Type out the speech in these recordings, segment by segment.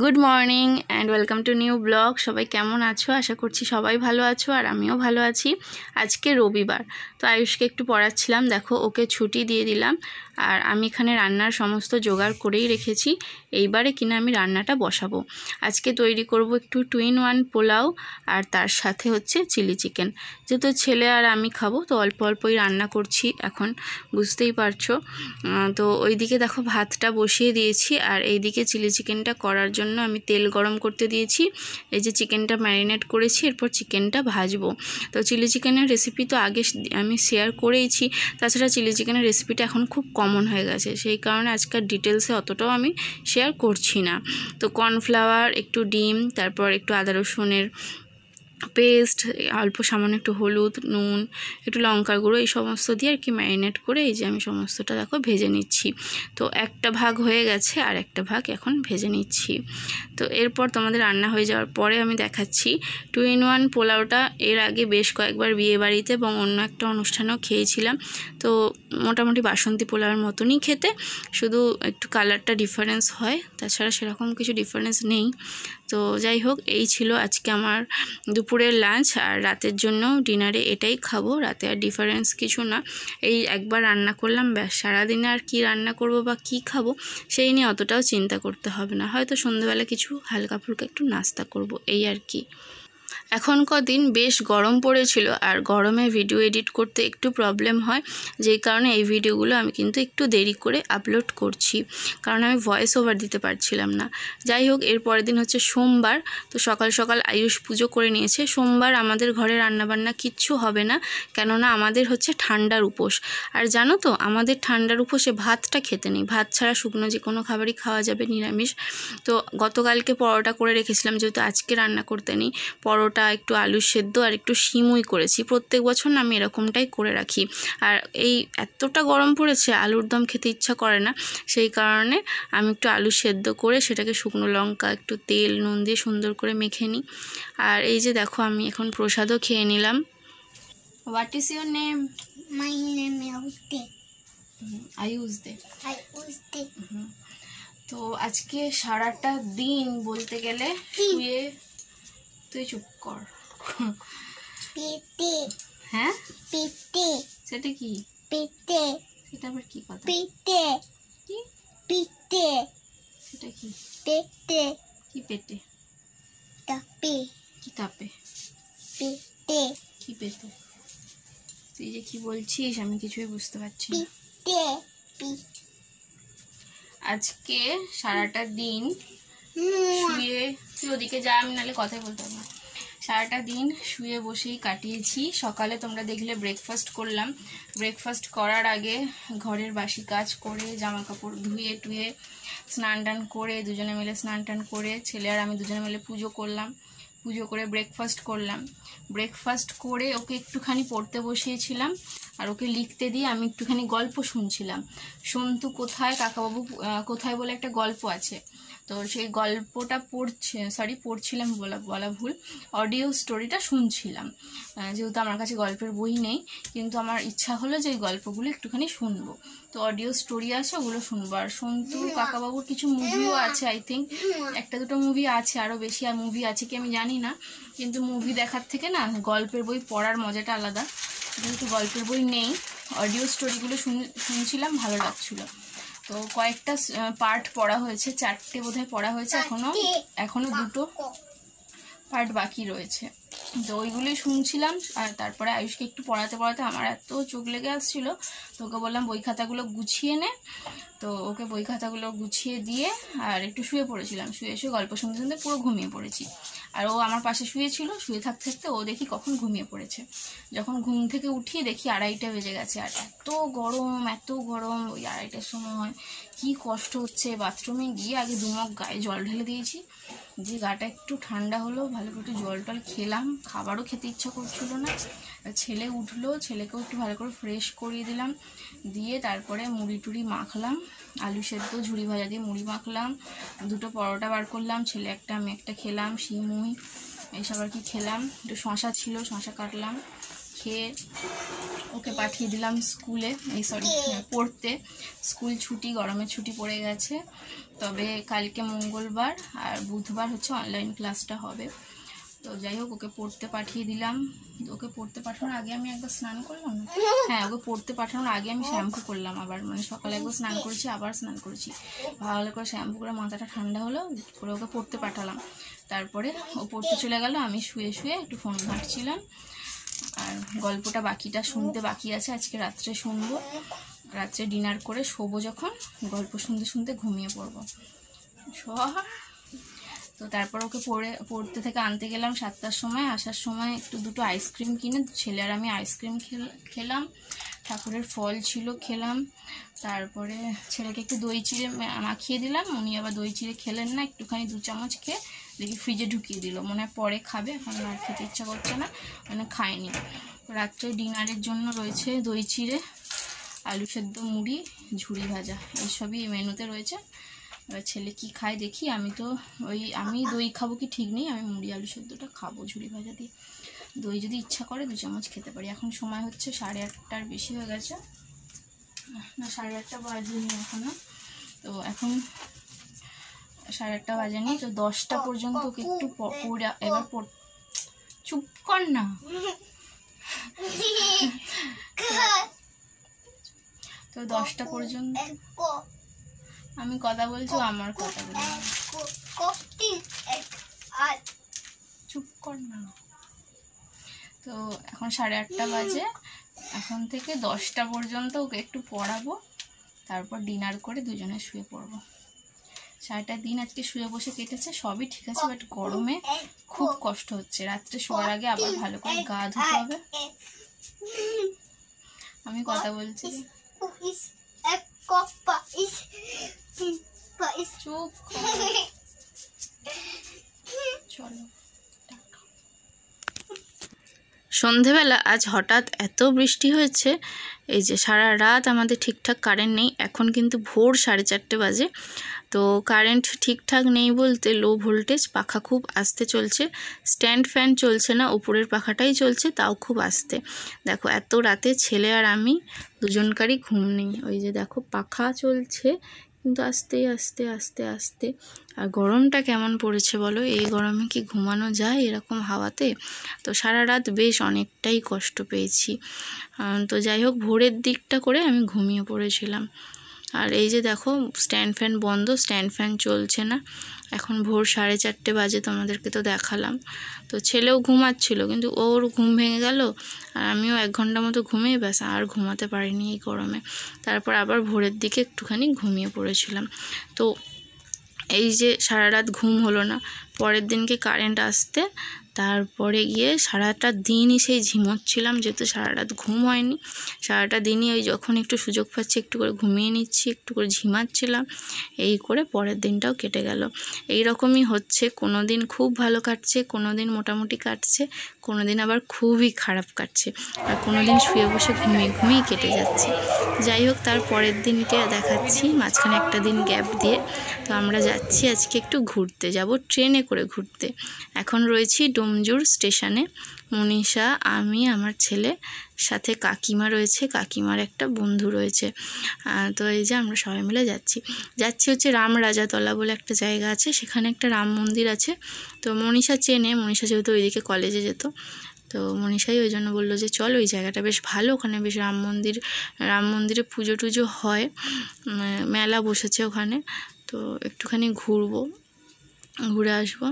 Good morning and welcome to new blog. সবাই কেমন আছো? আশা করছি সবাই ভালো আছো, আর আমিও ভালো আছি। আজকে রবিবার, তো আয়ুষকে একটু পড়াচ্ছিলাম। দেখো, ওকে ছুটি দিয়ে দিলাম, আর আমি এখানে রান্নার সমস্ত জোগাড় করেই রেখেছি। এইবারে কিনা আমি রান্নাটা বসাবো। আজকে তৈরি করব একটু 2-in-1 পোলাও, আর তার সাথে হচ্ছে চিলি চিকেন। যেহেতু ছেলে আর আমি খাবো, তো অল্প অল্পই রান্না করছি এখন, বুঝতেই পারছো। তো ওইদিকে দেখো ভাতটা বসিয়ে দিয়েছি, আর এইদিকে চিলি চিকেনটা করার জন্য আমি তেল গরম করতে দিয়েছি। এই যে চিকেনটা ম্যারিনেট করেছি, এরপর চিকেনটা ভাজবো। তো চিলি চিকেনের রেসিপি তো আগে আমি শেয়ার করেইছি, তাছাড়া চিলি চিকেনের রেসিপিটা এখন খুব কমন হয়ে গেছে, সেই কারণে আজকাল ডিটেলসে অতটাও আমি শেয়ার করছি না। তো কর্নফ্লাওয়ার, একটু ডিম, তারপর একটু আদা রসুনের পেস্ট, অল্প সামান্য একটু হলুদ, নুন, একটু লঙ্কার গুঁড়ো, এই সমস্ত দিয়ে আর কি ম্যারিনেট করে এই যে আমি সমস্তটা দেখো ভেজে নিচ্ছি। তো একটা ভাগ হয়ে গেছে, আর একটা ভাগ এখন ভেজে নিচ্ছি। তো এরপর তোমাদের রান্না হয়ে যাওয়ার পরে আমি দেখাচ্ছি 2-in-1 পোলাওটা। এর আগে বেশ কয়েকবার বিয়ে বাড়িতে এবং অন্য একটা অনুষ্ঠানেও খেয়েছিলাম। তো মোটামুটি বাসন্তী পোলাওয়ের মতনই খেতে, শুধু একটু কালারটা ডিফারেন্স হয়, তাছাড়া সেরকম কিছু ডিফারেন্স নেই। তো যাই হোক, এই ছিল আজকে আমার দুপুরের লাঞ্চ, আর রাতের জন্য ডিনারে এটাই খাবো। রাতে আর ডিফারেন্স কিছু না, এই একবার রান্না করলাম ব্যাস। সারাদিনে আর কি রান্না করব বা কি খাবো সেই নিয়ে অতটাও চিন্তা করতে হবে না। হয়তো সন্ধ্যাবেলা কিছু হালকা ফুলকা একটু নাস্তা করব, এই আর কি। এখন কদিন বেশ গরম পড়েছিল, আর গরমে ভিডিও এডিট করতে একটু প্রবলেম হয়, যেই কারণে এই ভিডিওগুলো আমি কিন্তু একটু দেরি করে আপলোড করছি, কারণ আমি ভয়েস ওভার দিতে পারছিলাম না। যাই হোক, এর পরের দিন হচ্ছে সোমবার। তো সকাল সকাল আয়ুষ পুজো করে নিয়েছে। সোমবার আমাদের ঘরে রান্নাবান্না কিচ্ছু হবে না, কেননা আমাদের হচ্ছে ঠান্ডার উপোস। আর জানো তো, আমাদের ঠান্ডার উপোসে ভাতটা খেতে নেই, ভাত ছাড়া শুকনো যে কোনো খাবারই খাওয়া যাবে, নিরামিষ। তো গতকালকে পরোটা করে রেখেছিলাম, যেহেতু আজকে রান্না করতে নেই। পরোটা, একটু আলু সেদ্ধ আর একটু সিমুই করেছি। প্রত্যেক বছর না আমি এরকমটাই করে রাখি। আর এই এতটা গরম পড়েছে, আলুর দম খেতে ইচ্ছা করে না, সেই কারণে আমি একটু আলু সেদ্ধ করে সেটাকে শুকনো লঙ্কা, একটু তেল, নুন দিয়ে সুন্দর করে মেখে নিই। আর এই যে দেখো, আমি এখন প্রসাদও খেয়ে নিলাম। What is your name? My name is Uste. Ayush De. Uste. তো আজকে সারাটা দিন বলতে গেলে শুয়ে, তুই চুপ কর। Pite. হ্যাঁ, Pite. সেটা কি? Pite. সেটা আবার কি কথা? Pite. কি? Pite. সেটা কি? Pite. কি পেটে? Tapi. কি কাপে? Pite. কি পেটে? তুই যে কি বলছিস আমি কিছুই বুঝতে পারছি না। Pite. আজকে সারাটা দিন শুয়ে, তুই ওদিকে যা, আমি নাহলে কথাই বলতে পারবো না। সারাটা দিন শুয়ে বসেই কাটিয়েছি। সকালে তোমরা দেখলে ব্রেকফাস্ট করলাম। ব্রেকফাস্ট করার আগে ঘরের বাসি কাজ করে, জামা কাপড় ধুয়ে টুয়ে, স্নান টান করে, দুজনে মিলে স্নান টান করে, ছেলে আর আমি দুজনে মিলে পুজো করলাম। পুজো করে ব্রেকফাস্ট করলাম। ব্রেকফাস্ট করে ওকে একটুখানি পড়তে বসিয়েছিলাম, আর ওকে লিখতে দিয়ে আমি একটুখানি গল্প শুনছিলাম। সন্তু কোথায়, কাকাবাবু কোথায় বলে একটা গল্প আছে, তো সেই গল্পটা পড়ছিলাম, বলা ভুল, অডিও স্টোরিটা শুনছিলাম। যেহেতু আমার কাছে গল্পের বই নেই, কিন্তু আমার ইচ্ছা হলো যে এই গল্পগুলো একটুখানি শুনবো, তো অডিও স্টোরি আছে, ওগুলো শুনবো। আর সন্তু কাকাবাবুর কিছু মুভিও আছে, আই থিঙ্ক একটা দুটো মুভি আছে, আরও বেশি আর মুভি আছে কি আমি জানি না, কিন্তু মুভি দেখার থেকে না গল্পের বই পড়ার মজাটা আলাদা। যেহেতু গল্পের বই নেই, অডিও স্টোরিগুলো শুনছিলাম, ভালো লাগছিলো। তো কয়েকটা পার্ট পড়া হয়েছে, 4টে বোধহয় পড়া হয়েছে, এখনো 2টো পার্ট বাকি রয়েছে। তো ওইগুলোই শুনছিলাম। আর তারপরে আয়ুষকে একটু পড়াতে পড়াতে আমার এত চোখ লেগে আসছিল, তো ওকে বললাম বই খাতাগুলো গুছিয়ে নে। তো ওকে বই খাতাগুলো গুছিয়ে দিয়ে আর একটু শুয়ে পড়েছিলাম। শুয়ে গল্প শুনতে শুনতে পুরো ঘুমিয়ে পড়েছি। আর ও আমার পাশে শুয়েছিল, শুয়ে থাকতে থাকতে ও দেখি কখন ঘুমিয়ে পড়েছে। যখন ঘুম থেকে উঠি দেখি 2:30 বেজে গেছে। আর এত গরম, ওই 2:30টার সময় কি কষ্ট হচ্ছে। বাথরুমে গিয়ে আগে 2 মগ গায়ে জল ঢেলে দিয়েছি, যে গাটা একটু ঠান্ডা হলো, ভালো করে একটু জল টল খেলাম। খাবারও খেতে ইচ্ছা করছিল না। ছেলে উঠলো, ছেলেকেও একটু ভালো করে ফ্রেশ করিয়ে দিলাম, দিয়ে তারপরে মুড়ি টুড়ি মাখলাম, আলু সেদ্ধ ঝুড়ি ভাজা দিয়ে মুড়ি মাখলাম, 2টো পরোটা বার করলাম, ছেলে একটা আমি একটা খেলাম, সিমুই এইসব আর কি খেলাম। একটু শশা ছিল, শশা কাটলাম, খেয়ে ওকে পাঠিয়ে দিলাম স্কুলে, পড়তে। স্কুল ছুটি, গরমের ছুটি পড়ে গেছে, তবে কালকে মঙ্গলবার আর বুধবার হচ্ছে অনলাইন ক্লাসটা হবে। তো যাই হোক, ওকে পড়তে পাঠিয়ে দিলাম। ওকে পড়তে পাঠানোর আগে আমি একবার স্নান করলাম না, হ্যাঁ ওকে পড়তে পাঠানোর আগে আমি শ্যাম্পু করলাম আবার, মানে সকালে একবার স্নান করেছি, আবার স্নান করেছি, ভালো করে শ্যাম্পু করে মাথাটা ঠান্ডা হলো, করে ওকে পড়তে পাঠালাম। তারপরে ও পড়তে চলে গেল, আমি শুয়ে শুয়ে একটু ফোন ঘাঁটছিলাম। আর গল্পটা বাকিটা শুনতে বাকি আছে, আজকে রাত্রে শুনবো। রাত্রে ডিনার করে শোবো, যখন গল্প শুনতে শুনতে ঘুমিয়ে পড়বো। তো তারপর ওকে পড়তে থেকে আনতে গেলাম 7টার সময়। আসার সময় একটু দুটো আইসক্রিম কিনে ছেলে আর আমি আইসক্রিম খেলাম, ঠাকুরের ফল ছিল খেলাম। তারপরে ছেলেকে একটু দই চিড়ে মাখিয়ে দিলাম, উনি আবার দই চিড়ে খেলেন না, একটুখানি 2 চামচ খেয়ে দেখি ফ্রিজে ঢুকিয়ে দিল, মনে হয় পরে খাবে, এখন আর খেতে ইচ্ছা করছে না, মানে খায়নি। রাত্রে ডিনারের জন্য রয়েছে দই চিড়ে, আলু সেদ্ধ, মুড়ি, ঝুড়ি ভাজা, এইসবই মেনুতে রয়েছে। এবার ছেলে কি খায় দেখি। আমি দই খাবো কি ঠিক নেই, আমি মুড়ি আলু সেদ্ধটা খাবো ঝুড়ি ভাজা দিয়ে। দই যদি ইচ্ছা করে 2 চামচ খেতে পারি। এখন সময় হচ্ছে 8:30টার বেশি হয়ে গেছে, না 8:30 বাজেনি এখনো। তো এখন 8:30 বাজেনি, তো 10টা পর্যন্ত ওকে একটু এবার চুপ কর না, তো 10টা পর্যন্ত আমি কথা বলছি, আমার কথা বলি, চুপ কর না। তো এখন 8:30 বাজে, এখন থেকে 10টা পর্যন্ত ওকে একটু পড়াবো, তারপর ডিনার করে দুজনে শুয়ে পড়বো। সারাটা দিন আজকে শুয়ে বসে কেটেছে, সবই ঠিক আছে, বাট গরমে খুব কষ্ট হচ্ছে। রাত্রে শোয়ার আগে আবার ভালো করে গা ধুতে হবে। আমি কথা বলছি, চুপ চলো। সন্ধেবেলা আজ হঠাৎ এত বৃষ্টি হয়েছে, এই যে সারা রাত আমাদের ঠিকঠাক কারেন্ট নেই। এখন কিন্তু ভোর 4:30 বাজে, তো কারেন্ট ঠিকঠাক নেই বলতে লো ভোল্টেজ, পাখা খুব আস্তে চলছে, স্ট্যান্ড ফ্যান চলছে না, উপরের পাখাটাই চলছে, তাও খুব আস্তে। দেখো এত রাতে ছেলে আর আমি দুজনকারই ঘুম নেই। ওই যে দেখো পাখা চলছে কিন্তু আস্তে আস্তে আস্তে আস্তে। আর গরমটা কেমন পড়েছে বলো, এই গরমে কি ঘুমানো যায় এরকম হাওয়াতে? তো সারা রাত বেশ অনেকটাই কষ্ট পেয়েছি। তো যাই হোক, ভোরের দিকটা করে আমি ঘুমিয়ে পড়েছিলাম। আর এই যে দেখো স্ট্যান্ড ফ্যান বন্ধ, স্ট্যান্ড ফ্যান চলছে না। এখন ভোর 4:30 বাজে, তোমাদেরকে তো দেখালাম। তো ছেলেও ঘুমাচ্ছিল, কিন্তু ওর ঘুম ভেঙে গেল, আর আমিও 1 ঘন্টা মতো ঘুমিয়ে ব্যাস আর ঘুমাতে পারিনি এই গরমে। তারপর আবার ভোরের দিকে একটুখানি ঘুমিয়ে পড়েছিলাম। তো এই যে সারা রাত ঘুম হলো না, পরের দিনকে কারেন্ট আসতে তারপরে গিয়ে সারাটা দিনই সেই ঝিমোচ্ছিলাম, যেহেতু সারা রাত ঘুম হয়নি। সারাটা দিনই ওই যখন একটু সুযোগ পাচ্ছি একটু করে ঘুমিয়ে নিচ্ছি, একটু করে ঝিমাচ্ছিলাম, এই করে পরের দিনটাও কেটে গেল। এই রকমই হচ্ছে, কোনো দিন খুব ভালো কাটছে, কোনো দিন মোটামুটি কাটছে, কোনো দিন আবার খুবই খারাপ কাটছে, আর কোনো দিন শুয়ে বসে ঘুমিয়ে ঘুমিয়ে কেটে যাচ্ছে। যাই হোক, তার পরের দিনকে দেখাচ্ছি, মাঝখানে একটা দিন গ্যাপ দিয়ে। তো আমরা যাচ্ছি আজকে একটু ঘুরতে, যাব ট্রেনে করে ঘুরতে। এখন রয়েছি ডোমজুর স্টেশনে, মনীষা, আমি, আমার ছেলে, সাথে কাকিমা রয়েছে, কাকিমার একটা বন্ধু রয়েছে। তো এই যে আমরা সবাই মিলে যাচ্ছি হচ্ছে রামরাজাতলা বলে একটা জায়গা আছে, সেখানে একটা রাম মন্দির আছে। তো মনীষা চেনে, মনীষা যেহেতু ওইদিকে কলেজে যেত, তো মনীষাই ওই জন্য বললো যে চল, ওই জায়গাটা বেশ ভালো, ওখানে বেশ রাম মন্দিরে পুজো টুজো হয়, মেলা বসেছে ওখানে, তো একটুখানি ঘুরে আসবো।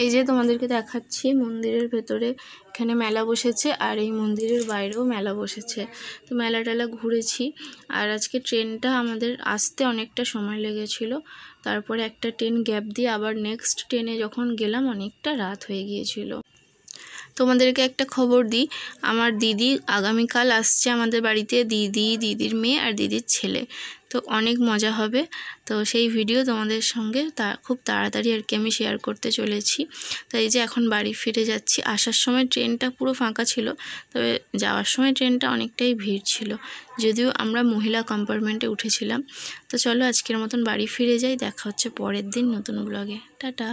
এই যে তোমাদেরকে দেখাচ্ছি মন্দিরের ভেতরে এখানে মেলা বসেছে আর এই মন্দিরের বাইরেও মেলা বসেছে। তো মেলা টেলা ঘুরেছি। আর আজকে ট্রেনটা আমাদের আসতে অনেকটা সময় লেগেছিল, তারপরে একটা ট্রেন গ্যাপ দিয়ে আবার নেক্সট ট্রেনে যখন গেলাম অনেকটা রাত হয়ে গিয়েছিল। তোমাদেরকে একটা খবর দিই, আমার দিদি আগামীকাল আসছে আমাদের বাড়িতে, দিদির মেয়ে আর দিদির ছেলে। তো অনেক মজা হবে। তো সেই ভিডিও তোমাদের সঙ্গে খুব তাড়াতাড়ি আর কি আমি শেয়ার করতে চলেছি। তো এই যে এখন বাড়ি ফিরে যাচ্ছি। আসার সময় ট্রেনটা পুরো ফাঁকা ছিল, তবে যাওয়ার সময় ট্রেনটা অনেকটাই ভিড় ছিল, যদিও আমরা মহিলা কম্পার্টমেন্টে উঠেছিলাম। তো চলো আজকের মতন বাড়ি ফিরে যাই, দেখা হচ্ছে পরের দিন নতুন ব্লগে। টাটা।